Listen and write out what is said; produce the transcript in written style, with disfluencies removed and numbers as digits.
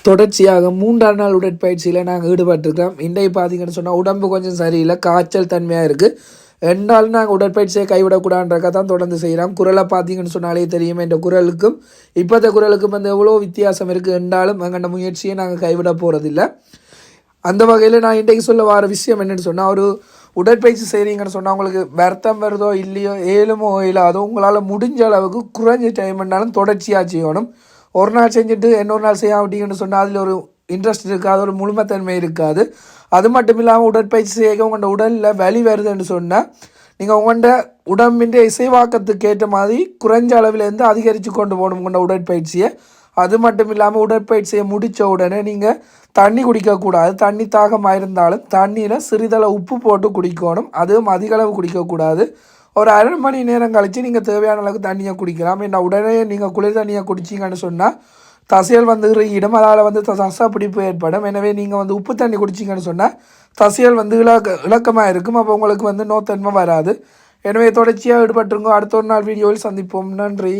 தொடர்ச்சியாக 3ஆம் நாள் உடற்பயிற்சியில் நாங்கள் ஈடுபட்டிருக்கிறோம். இன்றைக்கு பார்த்தீங்கன்னு சொன்னால் உடம்பு கொஞ்சம் சரியில்லை, காய்ச்சல் தன்மையாக இருக்குது. ரெண்டாலும் நாங்கள் உடற்பயிற்சியை கைவிடக்கூடாதுன்றக்க தான் தொடர்ந்து செய்கிறோம். குரலை பார்த்தீங்கன்னு சொன்னாலே தெரியும், என்ற குரலுக்கும் இப்போத்த குரலுக்கும் வந்து எவ்வளோ வித்தியாசம் இருக்குது. ரெண்டாலும் எங்கள்ட முயற்சியை நாங்கள் கைவிட போகிறதில்ல. அந்த வகையில் நான் இன்றைக்கு சொல்ல வர விஷயம் என்னென்னு சொன்னால், ஒரு உடற்பயிற்சி செய்கிறீங்கன்னு சொன்னால் உங்களுக்கு வருத்தம் வருதோ இல்லையோ, ஏழுமோ இல்லாதோ, உங்களால் முடிஞ்ச அளவுக்கு குறைஞ்ச டைம் இருந்தாலும் தொடர்ச்சியாக செய்யணும். ஒரு நாள் செஞ்சுட்டு இன்னொரு நாள் செய்யாமட்டிங்கன்னு சொன்னால் அதில் ஒரு இன்ட்ரெஸ்ட் இருக்காது, ஒரு முழுமைத்தன்மை இருக்காது. அது மட்டும் இல்லாமல் உடற்பயிற்சி செய்ய உங்களோட உடலில் வலி வருதுன்னு சொன்னால் நீங்கள் உங்களோட உடம்பின் இசைவாக்கத்துக்கு ஏற்ற மாதிரி குறைஞ்ச அளவிலேருந்து அதிகரித்து கொண்டு போகணும் உங்களோட உடற்பயிற்சியை. அது மட்டும் இல்லாமல் உடற்பயிற்சியை முடித்த உடனே நீங்கள் தண்ணி குடிக்கக்கூடாது. தண்ணி தாகமாக இருந்தாலும் தண்ணியில் சிறிதளவு உப்பு போட்டு குடிக்கணும். அதுவும் அதிக அளவு குடிக்கக்கூடாது. ஒரு அரை மணி நேரம் கழித்து நீங்கள் தேவையான அளவுக்கு தண்ணியை குடிக்கலாம். என்ன உடனே நீங்கள் குளிர் தண்ணியை குடிச்சிங்கன்னு சொன்னால் தசைகள் வந்து இடம், அதால் வந்து தசை பிடிப்பு ஏற்படும். எனவே நீங்கள் வந்து உப்பு தண்ணி குடிச்சிங்கன்னு சொன்னால் தசைகள் வந்து இலக்கமாக இருக்கும். அப்போ உங்களுக்கு வந்து நோத்தன்மை வராது. எனவே தொடர்ச்சியாக ஈடுபட்டுருங்க. அடுத்த ஒரு நாள் வீடியோவில் சந்திப்போம். நன்றி.